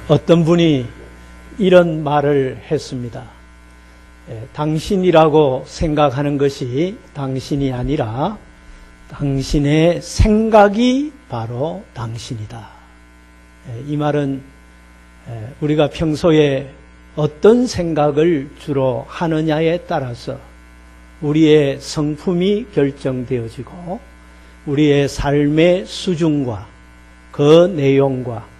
어떤 분이 이런 말을 했습니다. 당신이라고 생각하는 것이 당신이 아니라 당신의 생각이 바로 당신이다. 이 말은 우리가 평소에 어떤 생각을 주로 하느냐에 따라서 우리의 성품이 결정되어지고 우리의 삶의 수준과 그 내용과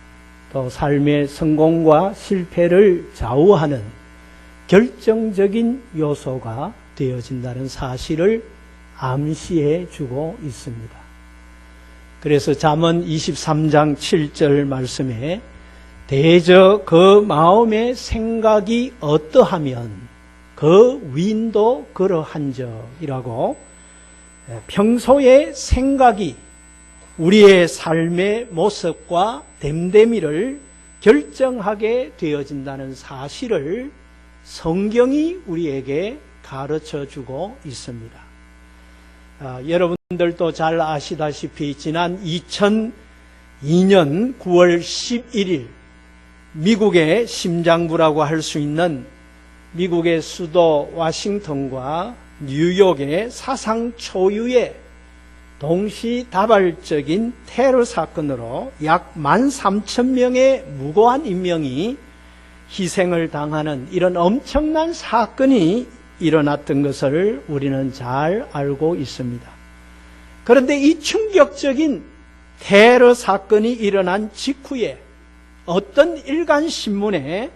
또 삶의 성공과 실패를 좌우하는 결정적인 요소가 되어진다는 사실을 암시해 주고 있습니다. 그래서 잠언 23장 7절 말씀에 대저 그 마음의 생각이 어떠하면 그 위인도 그러한저이라고 평소의 생각이 우리의 삶의 모습과 됨됨이를 결정하게 되어진다는 사실을 성경이 우리에게 가르쳐주고 있습니다. 여러분들도 잘 아시다시피 지난 2002년 9월 11일 미국의 심장부라고 할 수 있는 미국의 수도 워싱턴과 뉴욕의 사상 초유의 동시다발적인 테러 사건으로 약 13,000명의 무고한 인명이 희생을 당하는 이런 엄청난 사건이 일어났던 것을 우리는 잘 알고 있습니다. 그런데 이 충격적인 테러 사건이 일어난 직후에 어떤 일간 신문에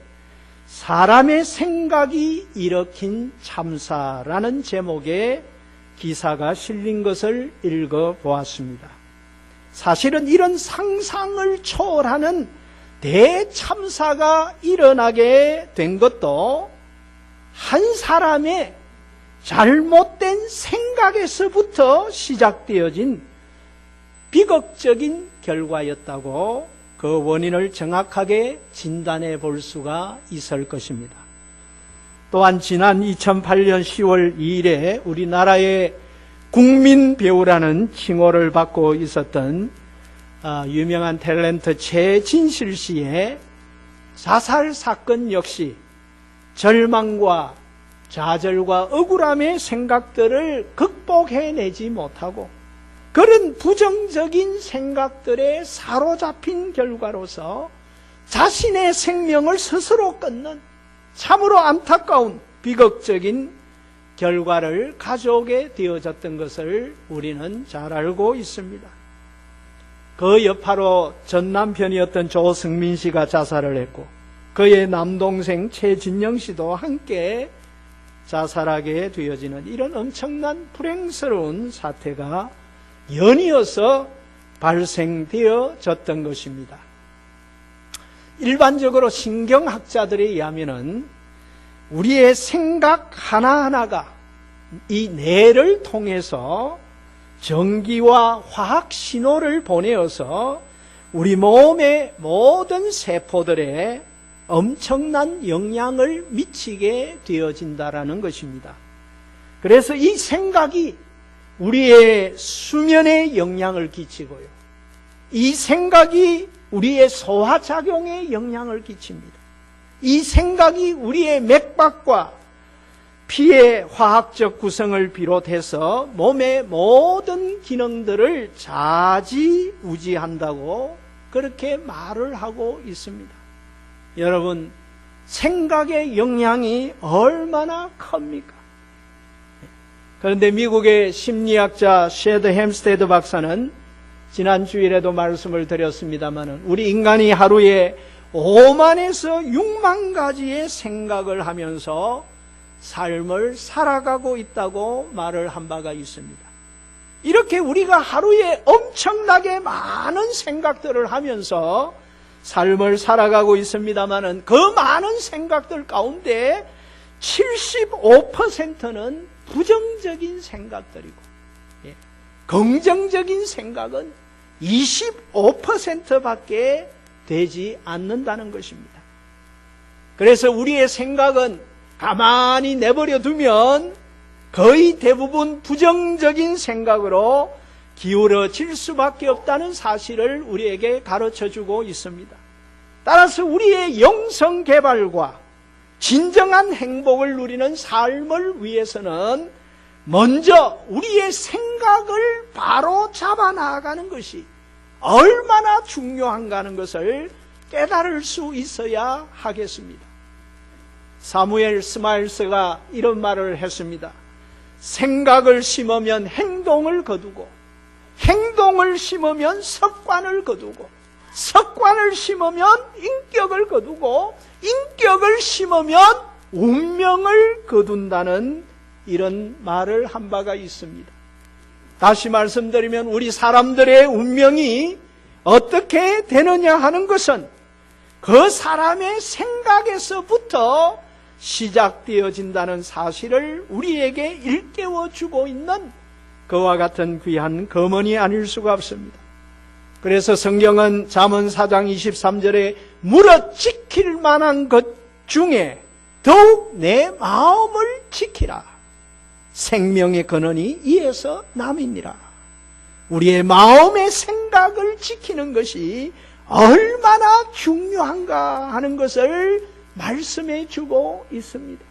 사람의 생각이 일으킨 참사라는 제목의 기사가 실린 것을 읽어보았습니다. 사실은 이런 상상을 초월하는 대참사가 일어나게 된 것도 한 사람의 잘못된 생각에서부터 시작되어진 비극적인 결과였다고 그 원인을 정확하게 진단해 볼 수가 있을 것입니다. 또한 지난 2008년 10월 2일에 우리나라의 국민 배우라는 칭호를 받고 있었던 유명한 탤런트 최진실 씨의 자살 사건 역시 절망과 좌절과 억울함의 생각들을 극복해내지 못하고 그런 부정적인 생각들에 사로잡힌 결과로서 자신의 생명을 스스로 끊는 참으로 안타까운 비극적인 결과를 가져오게 되어졌던 것을 우리는 잘 알고 있습니다. 그 여파로 전 남편이었던 조승민 씨가 자살을 했고 그의 남동생 최진영 씨도 함께 자살하게 되어지는 이런 엄청난 불행스러운 사태가 연이어서 발생되어졌던 것입니다. 일반적으로 신경학자들에 의하면은 우리의 생각 하나하나가 이 뇌를 통해서 전기와 화학 신호를 보내어서 우리 몸의 모든 세포들에 엄청난 영향을 미치게 되어진다라는 것입니다. 그래서 이 생각이 우리의 수면에 영향을 끼치고요. 이 생각이 우리의 소화작용에 영향을 끼칩니다. 이 생각이 우리의 맥박과 피의 화학적 구성을 비롯해서 몸의 모든 기능들을 좌지우지한다고 그렇게 말을 하고 있습니다. 여러분, 생각의 영향이 얼마나 큽니까? 그런데 미국의 심리학자 셰드 햄스테드 박사는 지난 주일에도 말씀을 드렸습니다만 우리 인간이 하루에 5만에서 6만 가지의 생각을 하면서 삶을 살아가고 있다고 말을 한 바가 있습니다. 이렇게 우리가 하루에 엄청나게 많은 생각들을 하면서 삶을 살아가고 있습니다만 그 많은 생각들 가운데 75%는 부정적인 생각들이고 긍정적인 생각은 25%밖에 되지 않는다는 것입니다. 그래서 우리의 생각은 가만히 내버려 두면 거의 대부분 부정적인 생각으로 기울어질 수밖에 없다는 사실을 우리에게 가르쳐주고 있습니다. 따라서 우리의 영성 개발과 진정한 행복을 누리는 삶을 위해서는 먼저 우리의 생각을 바로 잡아 나아가는 것이 얼마나 중요한가 하는 것을 깨달을 수 있어야 하겠습니다. 사무엘 스마일스가 이런 말을 했습니다. 생각을 심으면 행동을 거두고, 행동을 심으면 습관을 거두고, 습관을 심으면 인격을 거두고, 인격을 심으면 운명을 거둔다는 이런 말을 한 바가 있습니다. 다시 말씀드리면 우리 사람들의 운명이 어떻게 되느냐 하는 것은 그 사람의 생각에서부터 시작되어진다는 사실을 우리에게 일깨워 주고 있는 그와 같은 귀한 검언이 아닐 수가 없습니다. 그래서 성경은 잠언 4장 23절에 물어 지킬 만한 것 중에 더욱 내 마음을 지키라. 생명의 근원이 이에서 남이니라. 우리의 마음의 생각을 지키는 것이 얼마나 중요한가 하는 것을 말씀해 주고 있습니다.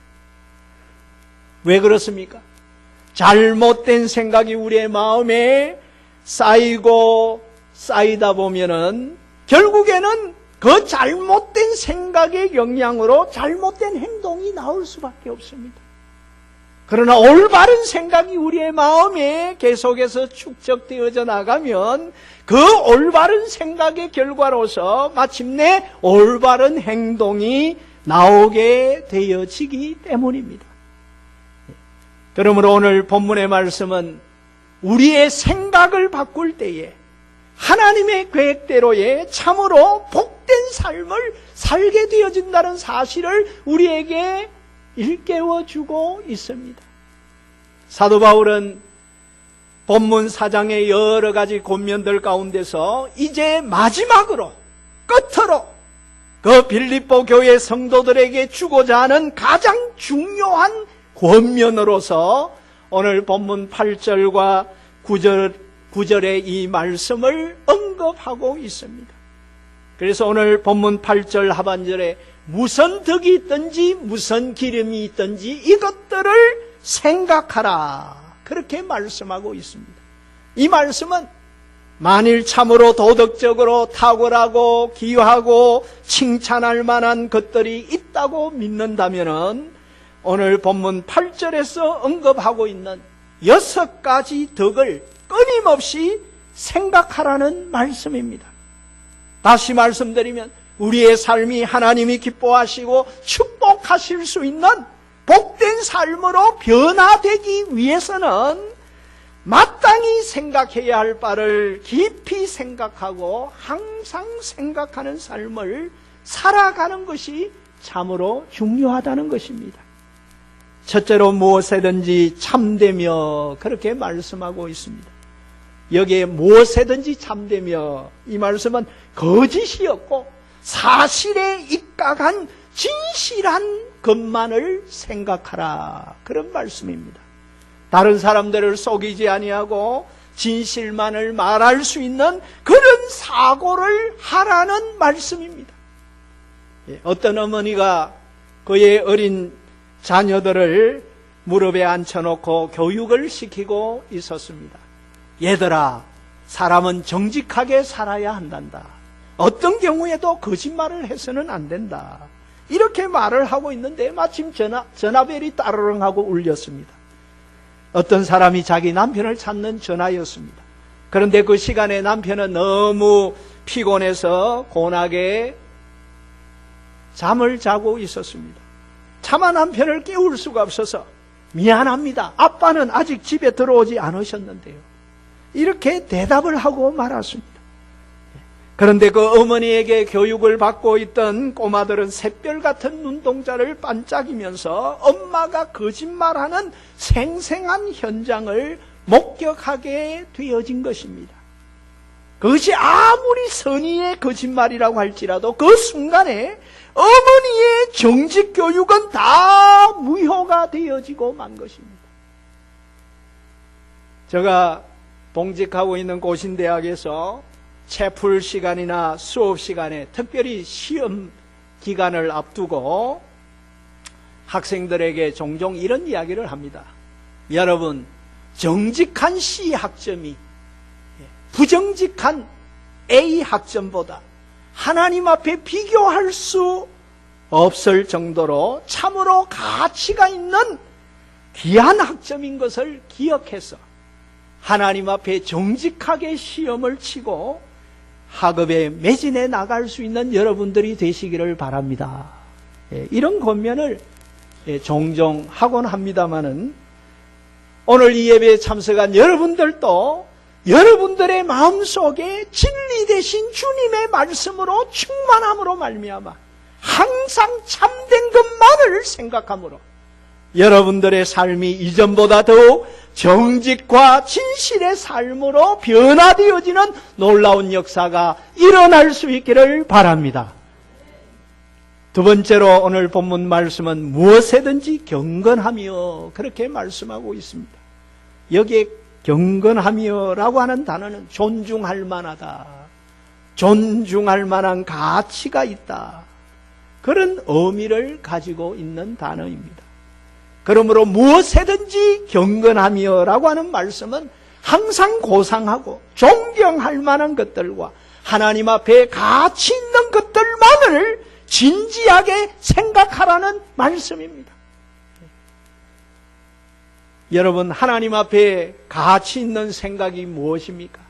왜 그렇습니까? 잘못된 생각이 우리의 마음에 쌓이고 쌓이다 보면은 결국에는 그 잘못된 생각의 영향으로 잘못된 행동이 나올 수밖에 없습니다. 그러나 올바른 생각이 우리의 마음에 계속해서 축적되어져 나가면 그 올바른 생각의 결과로서 마침내 올바른 행동이 나오게 되어지기 때문입니다. 그러므로 오늘 본문의 말씀은 우리의 생각을 바꿀 때에 하나님의 계획대로의 참으로 복된 삶을 살게 되어진다는 사실을 우리에게 일깨워주고 있습니다. 사도 바울은 본문 4장의 여러 가지 권면들 가운데서 이제 마지막으로 끝으로 그 빌립보 교회 성도들에게 주고자 하는 가장 중요한 권면으로서 오늘 본문 8절과 9절의 이 말씀을 언급하고 있습니다. 그래서 오늘 본문 8절 하반절에 무슨 덕이 있든지 무슨 기름이 있든지 이것들을 생각하라, 그렇게 말씀하고 있습니다. 이 말씀은 만일 참으로 도덕적으로 탁월하고 귀하고 칭찬할 만한 것들이 있다고 믿는다면 오늘 본문 8절에서 언급하고 있는 6가지 덕을 끊임없이 생각하라는 말씀입니다. 다시 말씀드리면 우리의 삶이 하나님이 기뻐하시고 축복하실 수 있는 복된 삶으로 변화되기 위해서는 마땅히 생각해야 할 바를 깊이 생각하고 항상 생각하는 삶을 살아가는 것이 참으로 중요하다는 것입니다. 첫째로 무엇에든지 참되며, 그렇게 말씀하고 있습니다. 여기에 무엇에든지 참되며, 이 말씀은 거짓이 없고 사실에 입각한 진실한 것만을 생각하라, 그런 말씀입니다. 다른 사람들을 속이지 아니하고 진실만을 말할 수 있는 그런 사고를 하라는 말씀입니다. 어떤 어머니가 그의 어린 자녀들을 무릎에 앉혀놓고 교육을 시키고 있었습니다. 얘들아, 사람은 정직하게 살아야 한단다. 어떤 경우에도 거짓말을 해서는 안 된다. 이렇게 말을 하고 있는데 마침 전화벨이 따르릉 하고 울렸습니다. 어떤 사람이 자기 남편을 찾는 전화였습니다. 그런데 그 시간에 남편은 너무 피곤해서 곤하게 잠을 자고 있었습니다. 차마 남편을 깨울 수가 없어서 미안합니다. 아빠는 아직 집에 들어오지 않으셨는데요. 이렇게 대답을 하고 말았습니다. 그런데 그 어머니에게 교육을 받고 있던 꼬마들은 샛별 같은 눈동자를 반짝이면서 엄마가 거짓말하는 생생한 현장을 목격하게 되어진 것입니다. 그것이 아무리 선의의 거짓말이라고 할지라도 그 순간에 어머니의 정직 교육은 다 무효가 되어지고 만 것입니다. 제가 봉직하고 있는 고신대학에서 채플 시간이나 수업 시간에 특별히 시험 기간을 앞두고 학생들에게 종종 이런 이야기를 합니다. 여러분, 정직한 C 학점이 부정직한 A 학점보다 하나님 앞에 비교할 수 없을 정도로 참으로 가치가 있는 귀한 학점인 것을 기억해서 하나님 앞에 정직하게 시험을 치고 학업에 매진해 나갈 수 있는 여러분들이 되시기를 바랍니다. 이런 권면을 종종 하곤 합니다마는 오늘 이 예배에 참석한 여러분들도 여러분들의 마음속에 진리 되신 주님의 말씀으로 충만함으로 말미암아 항상 참된 것만을 생각함으로 여러분들의 삶이 이전보다 더욱 정직과 진실의 삶으로 변화되어지는 놀라운 역사가 일어날 수 있기를 바랍니다. 두 번째로 오늘 본문 말씀은 무엇에든지 경건하며 그렇게 말씀하고 있습니다. 여기에 경건하며라고 하는 단어는 존중할 만하다, 존중할 만한 가치가 있다, 그런 의미를 가지고 있는 단어입니다. 그러므로 무엇에든지 경건하며라고 하는 말씀은 항상 고상하고 존경할 만한 것들과 하나님 앞에 가치 있는 것들만을 진지하게 생각하라는 말씀입니다. 여러분, 하나님 앞에 가치 있는 생각이 무엇입니까?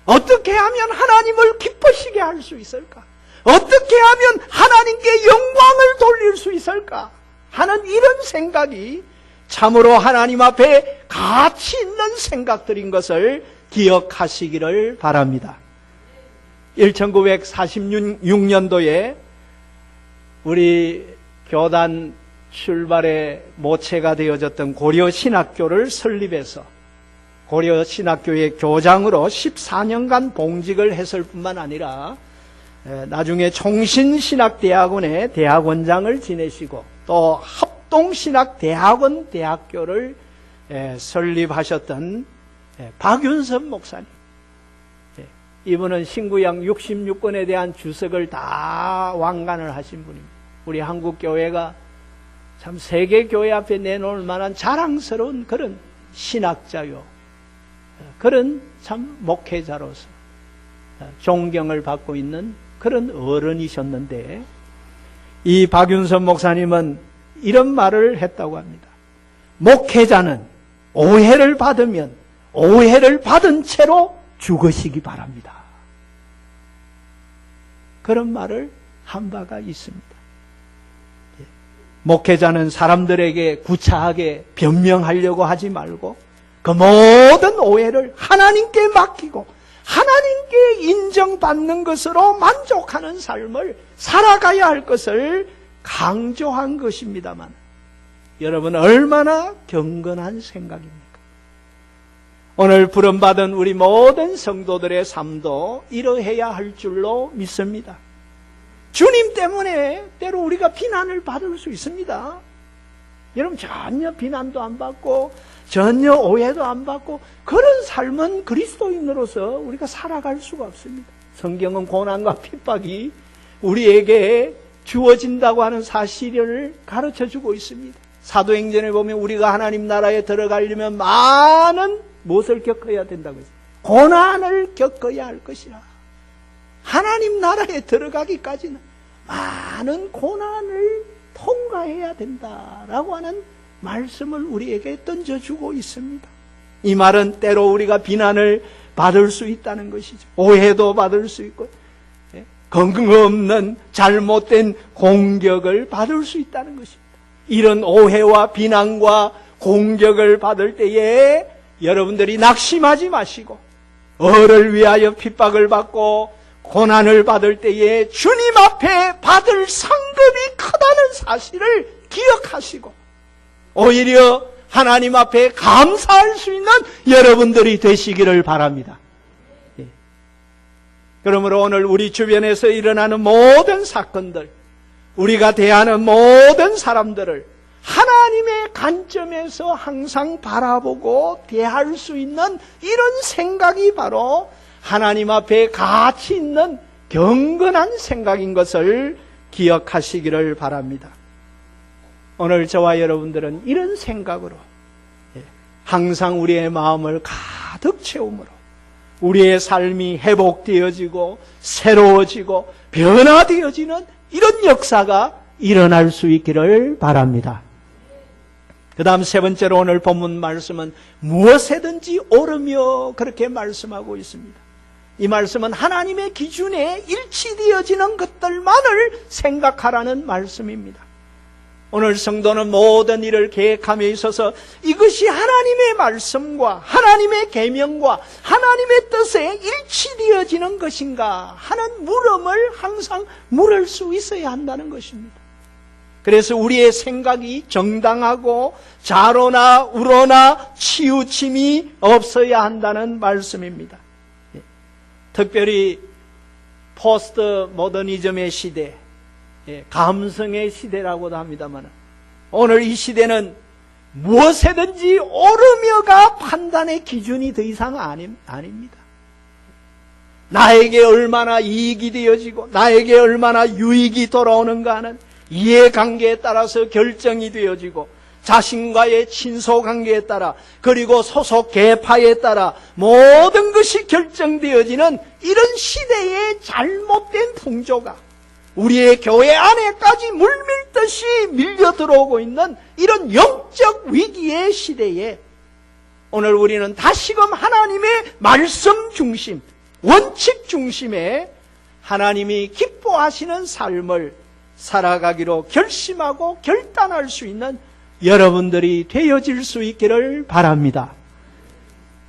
어떻게 하면 하나님을 기쁘시게 할 수 있을까? 어떻게 하면 하나님께 영광을 돌릴 수 있을까? 하는 이런 생각이 참으로 하나님 앞에 가치 있는 생각들인 것을 기억하시기를 바랍니다. 1946년도에 우리 교단 출발의 모체가 되어졌던 고려신학교를 설립해서 고려신학교의 교장으로 14년간 봉직을 했을 뿐만 아니라 나중에 총신신학대학원의 대학원장을 지내시고 또 합동신학대학원 대학교를 설립하셨던 박윤섭 목사님, 이분은 신구약 66권에 대한 주석을 다 완간을 하신 분입니다. 우리 한국교회가 참 세계교회 앞에 내놓을 만한 자랑스러운 그런 신학자요, 그런 참 목회자로서 존경을 받고 있는 그런 어른이셨는데, 이 박윤섭 목사님은 이런 말을 했다고 합니다. 목회자는 오해를 받으면 오해를 받은 채로 죽으시기 바랍니다. 그런 말을 한 바가 있습니다. 목회자는 사람들에게 구차하게 변명하려고 하지 말고 그 모든 오해를 하나님께 맡기고 하나님께 인정받는 것으로 만족하는 삶을 살아가야 할 것을 강조한 것입니다만, 여러분 얼마나 경건한 생각입니까? 오늘 부름받은 우리 모든 성도들의 삶도 이러해야 할 줄로 믿습니다. 주님 때문에 때로 우리가 비난을 받을 수 있습니다. 여러분, 전혀 비난도 안 받고 전혀 오해도 안 받고 그런 삶은 그리스도인으로서 우리가 살아갈 수가 없습니다. 성경은 고난과 핍박이 우리에게 주어진다고 하는 사실을 가르쳐주고 있습니다. 사도행전에 보면 우리가 하나님 나라에 들어가려면 많은 무엇을 겪어야 된다고 했어요? 고난을 겪어야 할 것이라. 하나님 나라에 들어가기까지는 많은 고난을 통과해야 된다라고 하는 말씀을 우리에게 던져주고 있습니다. 이 말은 때로 우리가 비난을 받을 수 있다는 것이죠. 오해도 받을 수 있고 근거 없는 잘못된 공격을 받을 수 있다는 것입니다. 이런 오해와 비난과 공격을 받을 때에 여러분들이 낙심하지 마시고 어를 위하여 핍박을 받고 고난을 받을 때에 주님 앞에 받을 상급이 크다는 사실을 기억하시고 오히려 하나님 앞에 감사할 수 있는 여러분들이 되시기를 바랍니다. 그러므로 오늘 우리 주변에서 일어나는 모든 사건들, 우리가 대하는 모든 사람들을 하나님의 관점에서 항상 바라보고 대할 수 있는 이런 생각이 바로 하나님 앞에 가치 있는 경건한 생각인 것을 기억하시기를 바랍니다. 오늘 저와 여러분들은 이런 생각으로 항상 우리의 마음을 가득 채움으로 우리의 삶이 회복되어지고 새로워지고 변화되어지는 이런 역사가 일어날 수 있기를 바랍니다. 그 다음 세 번째로 오늘 본문 말씀은 무엇에든지 오르며 그렇게 말씀하고 있습니다. 이 말씀은 하나님의 기준에 일치되어지는 것들만을 생각하라는 말씀입니다. 오늘 성도는 모든 일을 계획함에 있어서 이것이 하나님의 말씀과 하나님의 계명과 하나님의 뜻에 일치되어지는 것인가 하는 물음을 항상 물을 수 있어야 한다는 것입니다. 그래서 우리의 생각이 정당하고 좌로나 우로나 치우침이 없어야 한다는 말씀입니다. 특별히 포스트 모더니즘의 시대, 감성의 시대라고도 합니다만 오늘 이 시대는 무엇에든지 오르며가 판단의 기준이 더 이상 아닙니다. 나에게 얼마나 이익이 되어지고 나에게 얼마나 유익이 돌아오는가 하는 이해관계에 따라서 결정이 되어지고 자신과의 친소관계에 따라 그리고 소속 계파에 따라 모든 것이 결정되어지는 이런 시대의 잘못된 풍조가 우리의 교회 안에까지 물밀듯이 밀려 들어오고 있는 이런 영적 위기의 시대에 오늘 우리는 다시금 하나님의 말씀 중심, 원칙 중심에 하나님이 기뻐하시는 삶을 살아가기로 결심하고 결단할 수 있는 여러분들이 되어질 수 있기를 바랍니다.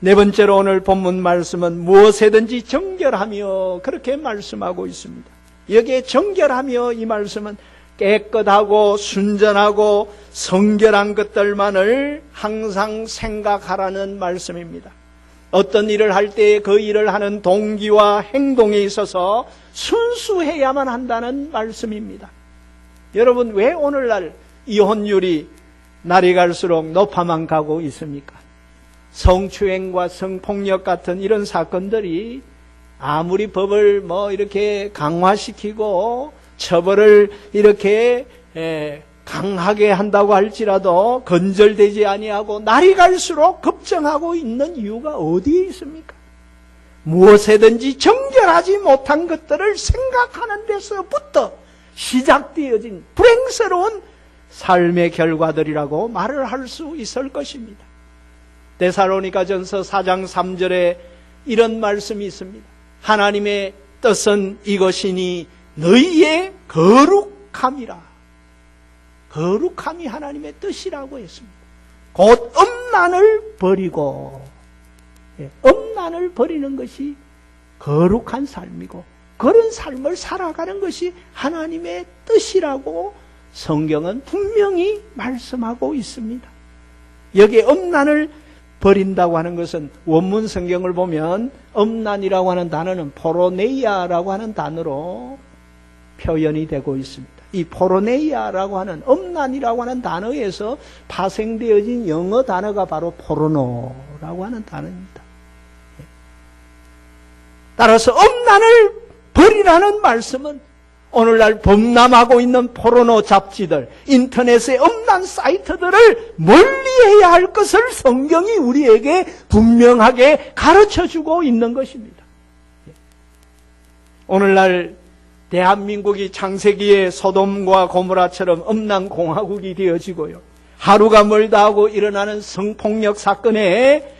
네 번째로 오늘 본문 말씀은 무엇에든지 정결하며 그렇게 말씀하고 있습니다. 여기에 정결하며 이 말씀은 깨끗하고 순전하고 성결한 것들만을 항상 생각하라는 말씀입니다. 어떤 일을 할 때 그 일을 하는 동기와 행동에 있어서 순수해야만 한다는 말씀입니다. 여러분, 왜 오늘날 이혼율이 날이 갈수록 높아만 가고 있습니까? 성추행과 성폭력 같은 이런 사건들이 아무리 법을 이렇게 강화시키고 처벌을 이렇게 강하게 한다고 할지라도 건절되지 아니하고 날이 갈수록 급증하고 있는 이유가 어디에 있습니까? 무엇에든지 정결하지 못한 것들을 생각하는 데서부터 시작되어진 불행스러운 삶의 결과들이라고 말을 할 수 있을 것입니다. 데살로니가전서 4장 3절에 이런 말씀이 있습니다. 하나님의 뜻은 이것이니 너희의 거룩함이라. 거룩함이 하나님의 뜻이라고 했습니다. 곧 음란을 버리고, 음란을 버리는 것이 거룩한 삶이고 그런 삶을 살아가는 것이 하나님의 뜻이라고 성경은 분명히 말씀하고 있습니다. 여기에 음란을 버린다고 하는 것은 원문 성경을 보면 음란이라고 하는 단어는 포로네이아라고 하는 단어로 표현이 되고 있습니다. 이 포로네이아라고 하는 음란이라고 하는 단어에서 파생되어진 영어 단어가 바로 포르노라고 하는 단어입니다. 따라서 음란을 버리라는 말씀은 오늘날 범람하고 있는 포르노 잡지들, 인터넷의 음란 사이트들을 멀리해야 할 것을 성경이 우리에게 분명하게 가르쳐주고 있는 것입니다. 오늘날 대한민국이 창세기의 소돔과 고모라처럼 음란 공화국이 되어지고요. 하루가 멀다 하고 일어나는 성폭력 사건에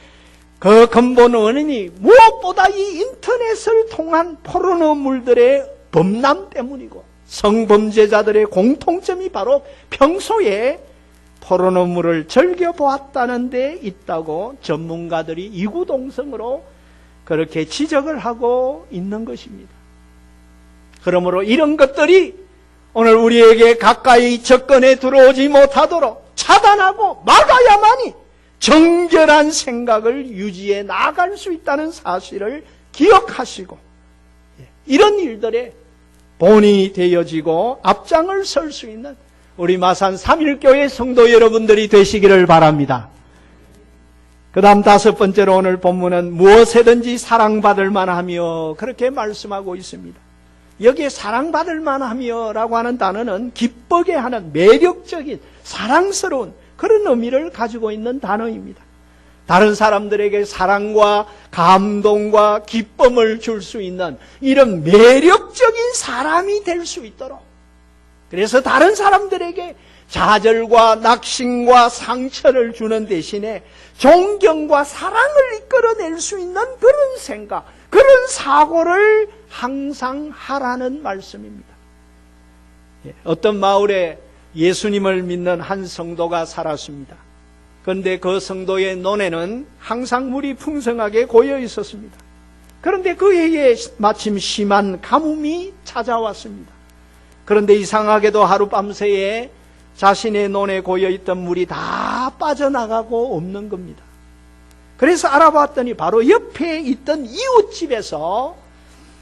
그 근본 원인이 무엇보다 이 인터넷을 통한 포르노물들의 범람 때문이고 성범죄자들의 공통점이 바로 평소에 포르노물을 즐겨보았다는 데 있다고 전문가들이 이구동성으로 그렇게 지적을 하고 있는 것입니다. 그러므로 이런 것들이 오늘 우리에게 가까이 접근해 들어오지 못하도록 차단하고 막아야만이 정결한 생각을 유지해 나갈 수 있다는 사실을 기억하시고 이런 일들에 본이 되어지고 앞장을 설 수 있는 우리 마산 3.1교회 성도 여러분들이 되시기를 바랍니다. 그 다음 5번째로 오늘 본문은 무엇에든지 사랑받을 만하며 그렇게 말씀하고 있습니다. 여기에 사랑받을 만하며 라고 하는 단어는 기쁘게 하는 매력적인 사랑스러운 그런 의미를 가지고 있는 단어입니다. 다른 사람들에게 사랑과 감동과 기쁨을 줄 수 있는 이런 매력적인 사람이 될 수 있도록, 그래서 다른 사람들에게 좌절과 낙심과 상처를 주는 대신에 존경과 사랑을 이끌어낼 수 있는 그런 생각, 그런 사고를 항상 하라는 말씀입니다. 어떤 마을에 예수님을 믿는 한 성도가 살았습니다. 그런데 그 성도의 논에는 항상 물이 풍성하게 고여 있었습니다. 그런데 그 해에 마침 심한 가뭄이 찾아왔습니다. 그런데 이상하게도 하룻밤새에 자신의 논에 고여있던 물이 다 빠져나가고 없는 겁니다. 그래서 알아봤더니 바로 옆에 있던 이웃집에서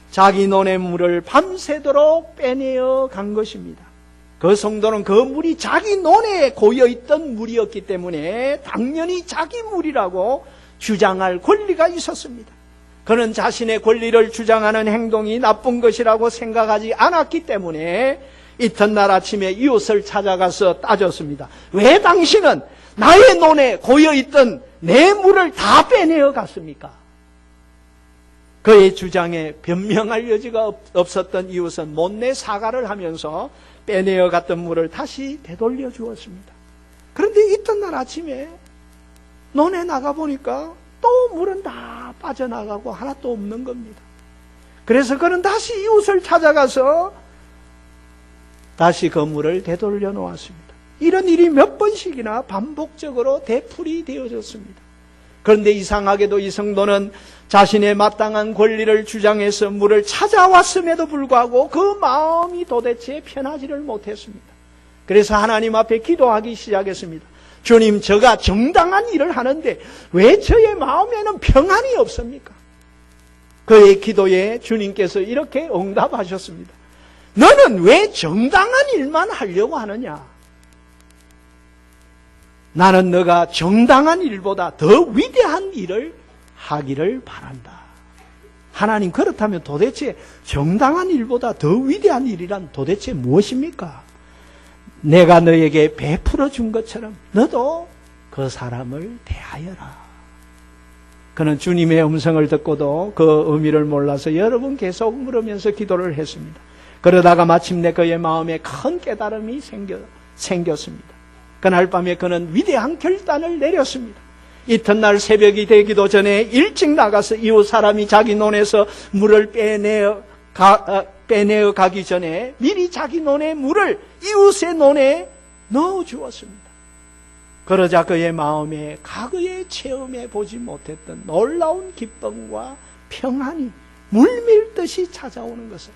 자기 논의 물을 밤새도록 빼내어 간 것입니다. 그 성도는 그 물이 자기 논에 고여있던 물이었기 때문에 당연히 자기 물이라고 주장할 권리가 있었습니다. 그는 자신의 권리를 주장하는 행동이 나쁜 것이라고 생각하지 않았기 때문에 이튿날 아침에 이웃을 찾아가서 따졌습니다. 왜 당신은 나의 논에 고여있던 내 물을 다 빼내어 갔습니까? 그의 주장에 변명할 여지가 없었던 이웃은 못내 사과를 하면서 빼내어 갔던 물을 다시 되돌려 주었습니다. 그런데 이튿날 아침에 논에 나가보니까 또 물은 다 빠져나가고 하나도 없는 겁니다. 그래서 그는 다시 이웃을 찾아가서 다시 그 물을 되돌려 놓았습니다. 이런 일이 몇 번씩이나 반복적으로 되풀이 되어졌습니다. 그런데 이상하게도 이 성도는 자신의 마땅한 권리를 주장해서 물을 찾아왔음에도 불구하고 그 마음이 도대체 편하지를 못했습니다. 그래서 하나님 앞에 기도하기 시작했습니다. 주님, 저가 정당한 일을 하는데 왜 저의 마음에는 평안이 없습니까? 그의 기도에 주님께서 이렇게 응답하셨습니다. 너는 왜 정당한 일만 하려고 하느냐? 나는 너가 정당한 일보다 더 위대한 일을 하기를 바란다. 하나님, 그렇다면 도대체 정당한 일보다 더 위대한 일이란 도대체 무엇입니까? 내가 너에게 베풀어 준 것처럼 너도 그 사람을 대하여라. 그는 주님의 음성을 듣고도 그 의미를 몰라서 여러 번 계속 물으면서 기도를 했습니다. 그러다가 마침내 그의 마음에 큰 깨달음이 생겼습니다. 그날 밤에 그는 위대한 결단을 내렸습니다. 이튿날 새벽이 되기도 전에 일찍 나가서 이웃 사람이 자기 논에서 물을 빼내어 가기 전에 미리 자기 논의 물을 이웃의 논에 넣어 주었습니다. 그러자 그의 마음에 과거에 체험해 보지 못했던 놀라운 기쁨과 평안이 물밀듯이 찾아오는 것을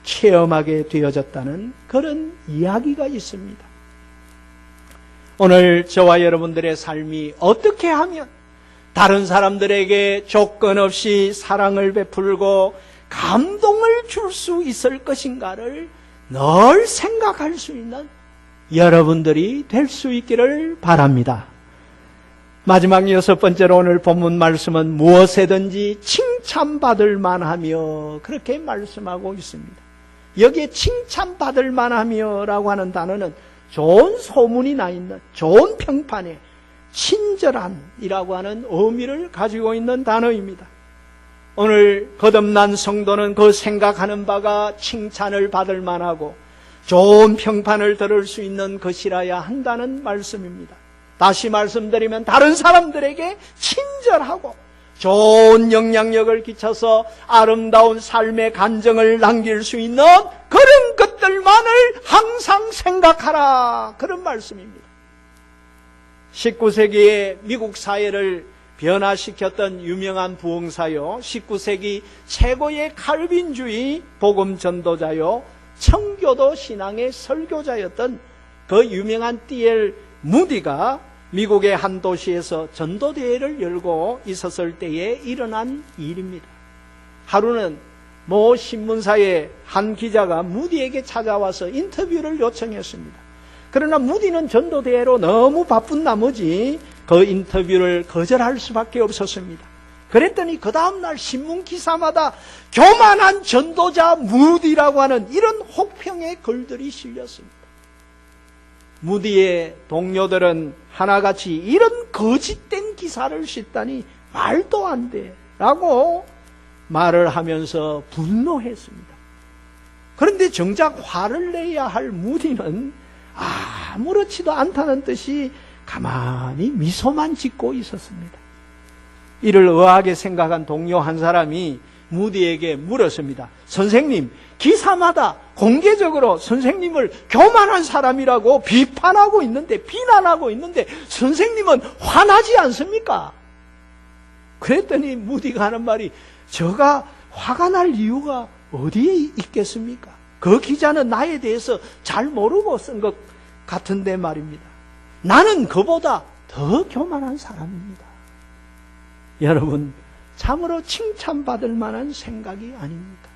체험하게 되어졌다는 그런 이야기가 있습니다. 오늘 저와 여러분들의 삶이 어떻게 하면 다른 사람들에게 조건 없이 사랑을 베풀고 감동을 줄 수 있을 것인가를 늘 생각할 수 있는 여러분들이 될 수 있기를 바랍니다. 마지막 6번째로 오늘 본문 말씀은 무엇에든지 칭찬받을 만하며 그렇게 말씀하고 있습니다. 여기에 칭찬받을 만하며 라고 하는 단어는 좋은 소문이 나 있는, 좋은 평판에 친절한이라고 하는 의미를 가지고 있는 단어입니다. 오늘 거듭난 성도는 그 생각하는 바가 칭찬을 받을 만하고 좋은 평판을 들을 수 있는 것이라야 한다는 말씀입니다. 다시 말씀드리면 다른 사람들에게 친절하고 좋은 영향력을 끼쳐서 아름다운 삶의 간증을 남길 수 있는 그런 것들만을 항상 생각하라, 그런 말씀입니다. 19세기에 미국 사회를 변화시켰던 유명한 부흥사요, 19세기 최고의 칼빈주의 복음 전도자요, 청교도 신앙의 설교자였던 그 유명한 D.L. 무디가 미국의 한 도시에서 전도대회를 열고 있었을 때에 일어난 일입니다. 하루는 모 신문사의 한 기자가 무디에게 찾아와서 인터뷰를 요청했습니다. 그러나 무디는 전도대회로 너무 바쁜 나머지 그 인터뷰를 거절할 수밖에 없었습니다. 그랬더니 그 다음날 신문 기사마다 교만한 전도자 무디라고 하는 이런 혹평의 글들이 실렸습니다. 무디의 동료들은 하나같이 이런 거짓된 기사를 싣다니 말도 안 돼 라고 말을 하면서 분노했습니다. 그런데 정작 화를 내야 할 무디는 아무렇지도 않다는 듯이 가만히 미소만 짓고 있었습니다. 이를 의아하게 생각한 동료 한 사람이 무디에게 물었습니다. 선생님, 기사마다 공개적으로 선생님을 교만한 사람이라고 비판하고 있는데, 비난하고 있는데 선생님은 화나지 않습니까? 그랬더니 무디가 하는 말이, 제가 화가 날 이유가 어디에 있겠습니까? 그 기자는 나에 대해서 잘 모르고 쓴 것 같은데 말입니다. 나는 그보다 더 교만한 사람입니다. 여러분, 참으로 칭찬받을 만한 생각이 아닙니까?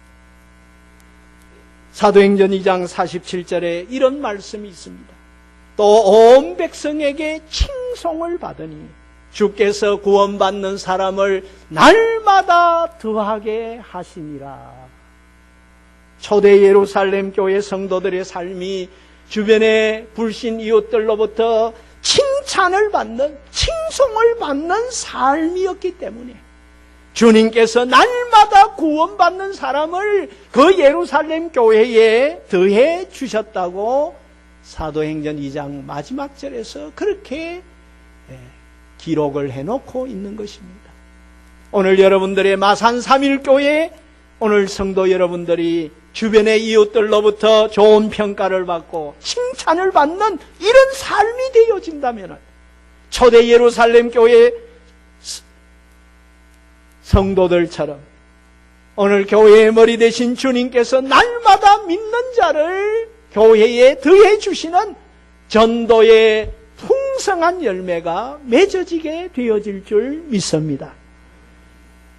사도행전 2장 47절에 이런 말씀이 있습니다. 또 온 백성에게 칭송을 받으니 주께서 구원받는 사람을 날마다 더하게 하시니라. 초대 예루살렘 교회 성도들의 삶이 주변의 불신 이웃들로부터 칭찬을 받는, 칭송을 받는 삶이었기 때문에 주님께서 날마다 구원받는 사람을 그 예루살렘 교회에 더해 주셨다고 사도행전 2장 마지막 절에서 그렇게 기록을 해놓고 있는 것입니다. 오늘 여러분들의 마산 3.1교회, 오늘 성도 여러분들이 주변의 이웃들로부터 좋은 평가를 받고 칭찬을 받는 이런 삶이 되어진다면 초대 예루살렘 교회 성도들처럼 오늘 교회의 머리 되신 주님께서 날마다 믿는 자를 교회에 더해 주시는 전도의 풍성한 열매가 맺어지게 되어질 줄 믿습니다.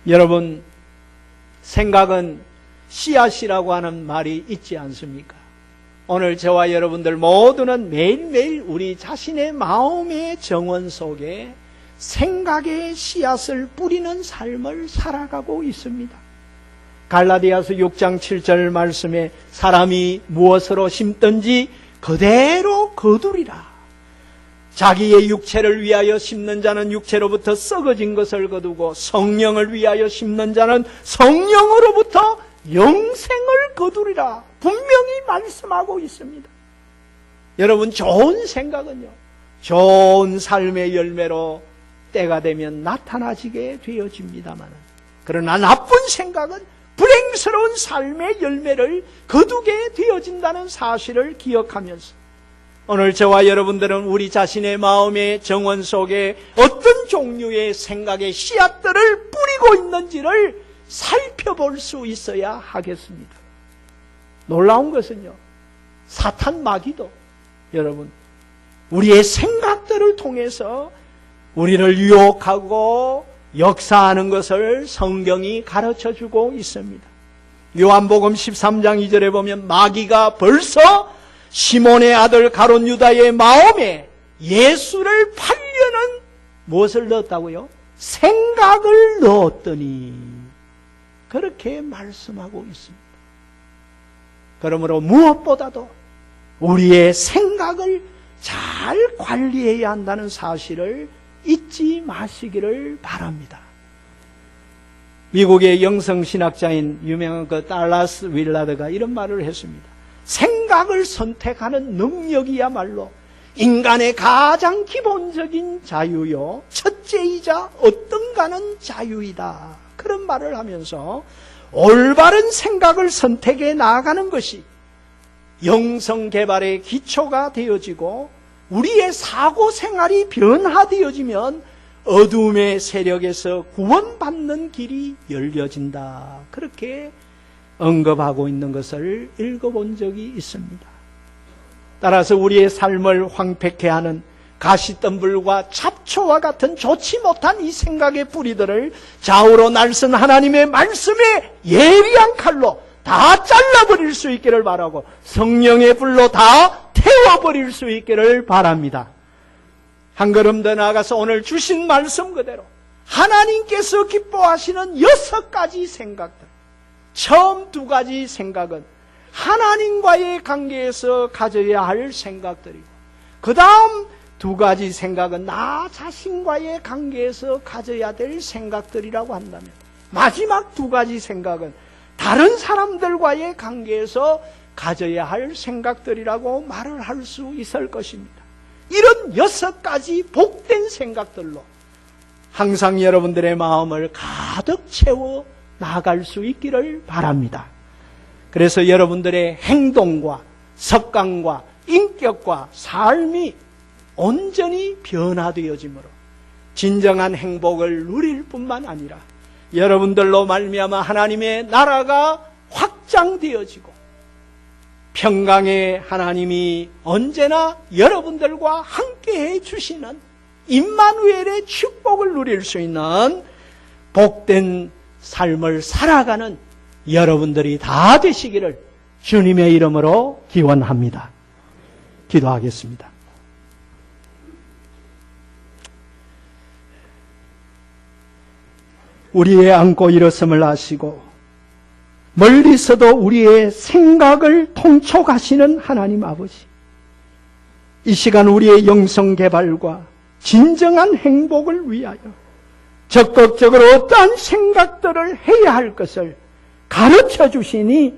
여러분, 생각은 씨앗이라고 하는 말이 있지 않습니까? 오늘 저와 여러분들 모두는 매일매일 우리 자신의 마음의 정원 속에 생각의 씨앗을 뿌리는 삶을 살아가고 있습니다. 갈라디아서 6장 7절 말씀에 사람이 무엇으로 심든지 그대로 거두리라. 자기의 육체를 위하여 심는 자는 육체로부터 썩어진 것을 거두고 성령을 위하여 심는 자는 성령으로부터 영생을 거두리라. 분명히 말씀하고 있습니다. 여러분, 좋은 생각은요, 좋은 삶의 열매로 때가 되면 나타나지게 되어집니다만, 그러나 나쁜 생각은 불행스러운 삶의 열매를 거두게 되어진다는 사실을 기억하면서 오늘 저와 여러분들은 우리 자신의 마음의 정원 속에 어떤 종류의 생각의 씨앗들을 뿌리고 있는지를 살펴볼 수 있어야 하겠습니다. 놀라운 것은요, 사탄 마귀도 여러분 우리의 생각들을 통해서 우리를 유혹하고 역사하는 것을 성경이 가르쳐주고 있습니다. 요한복음 13장 2절에 보면 마귀가 벌써 시몬의 아들 가룟 유다의 마음에 예수를 팔려는 무엇을 넣었다고요? 생각을 넣었더니, 그렇게 말씀하고 있습니다. 그러므로 무엇보다도 우리의 생각을 잘 관리해야 한다는 사실을 잊지 마시기를 바랍니다. 미국의 영성신학자인 유명한 그 달라스 윌라드가 이런 말을 했습니다. 생각을 선택하는 능력이야말로 인간의 가장 기본적인 자유요, 첫째이자 어떤가는 자유이다. 그런 말을 하면서 올바른 생각을 선택해 나아가는 것이 영성개발의 기초가 되어지고 우리의 사고생활이 변화되어지면 어둠의 세력에서 구원받는 길이 열려진다. 그렇게 언급하고 있는 것을 읽어본 적이 있습니다. 따라서 우리의 삶을 황폐케 하는 가시덤불과 잡초와 같은 좋지 못한 이 생각의 뿌리들을 좌우로 날선 하나님의 말씀에 예리한 칼로 다 잘라버릴 수 있기를 바라고 성령의 불로 다 태워 지워버릴 수 있기를 바랍니다. 한 걸음 더 나아가서 오늘 주신 말씀 그대로 하나님께서 기뻐하시는 6가지 생각들, 처음 2가지 생각은 하나님과의 관계에서 가져야 할 생각들이고, 그 다음 2가지 생각은 나 자신과의 관계에서 가져야 될 생각들이라고 한다면, 마지막 2가지 생각은 다른 사람들과의 관계에서 가져야 할 생각들이라고 말을 할 수 있을 것입니다. 이런 6가지 복된 생각들로 항상 여러분들의 마음을 가득 채워 나갈 수 있기를 바랍니다. 그래서 여러분들의 행동과 습관과 인격과 삶이 온전히 변화되어지므로 진정한 행복을 누릴 뿐만 아니라 여러분들로 말미암아 하나님의 나라가 확장되어지고 평강의 하나님이 언제나 여러분들과 함께해 주시는 임마누엘의 축복을 누릴 수 있는 복된 삶을 살아가는 여러분들이 다 되시기를 주님의 이름으로 기원합니다. 기도하겠습니다. 우리의 안고 일어섬을 아시고 멀리서도 우리의 생각을 통촉하시는 하나님 아버지, 이 시간 우리의 영성 개발과 진정한 행복을 위하여 적극적으로 어떠한 생각들을 해야 할 것을 가르쳐 주시니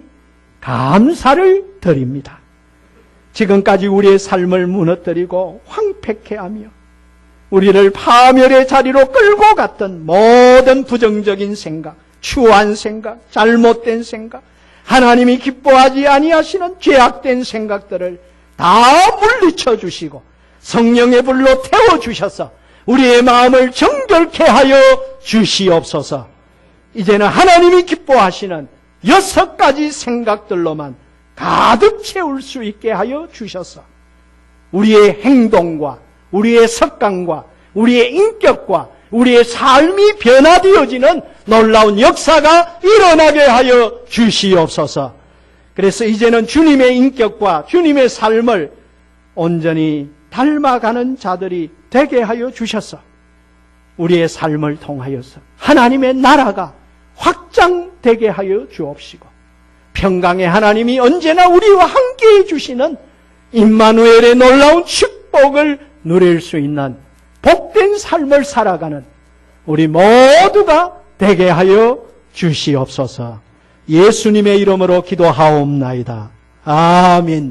감사를 드립니다. 지금까지 우리의 삶을 무너뜨리고 황폐케 하며 우리를 파멸의 자리로 끌고 갔던 모든 부정적인 생각, 추한 생각, 잘못된 생각, 하나님이 기뻐하지 아니하시는 죄악된 생각들을 다 물리쳐 주시고 성령의 불로 태워주셔서 우리의 마음을 정결케 하여 주시옵소서. 이제는 하나님이 기뻐하시는 6가지 생각들로만 가득 채울 수 있게 하여 주셔서 우리의 행동과 우리의 습관과 우리의 인격과 우리의 삶이 변화되어지는 놀라운 역사가 일어나게 하여 주시옵소서. 그래서 이제는 주님의 인격과 주님의 삶을 온전히 닮아가는 자들이 되게 하여 주셔서 우리의 삶을 통하여서 하나님의 나라가 확장되게 하여 주옵시고 평강의 하나님이 언제나 우리와 함께해 주시는 임마누엘의 놀라운 축복을 누릴 수 있는 복된 삶을 살아가는 우리 모두가 되게 하여 주시옵소서. 예수님의 이름으로 기도하옵나이다. 아멘.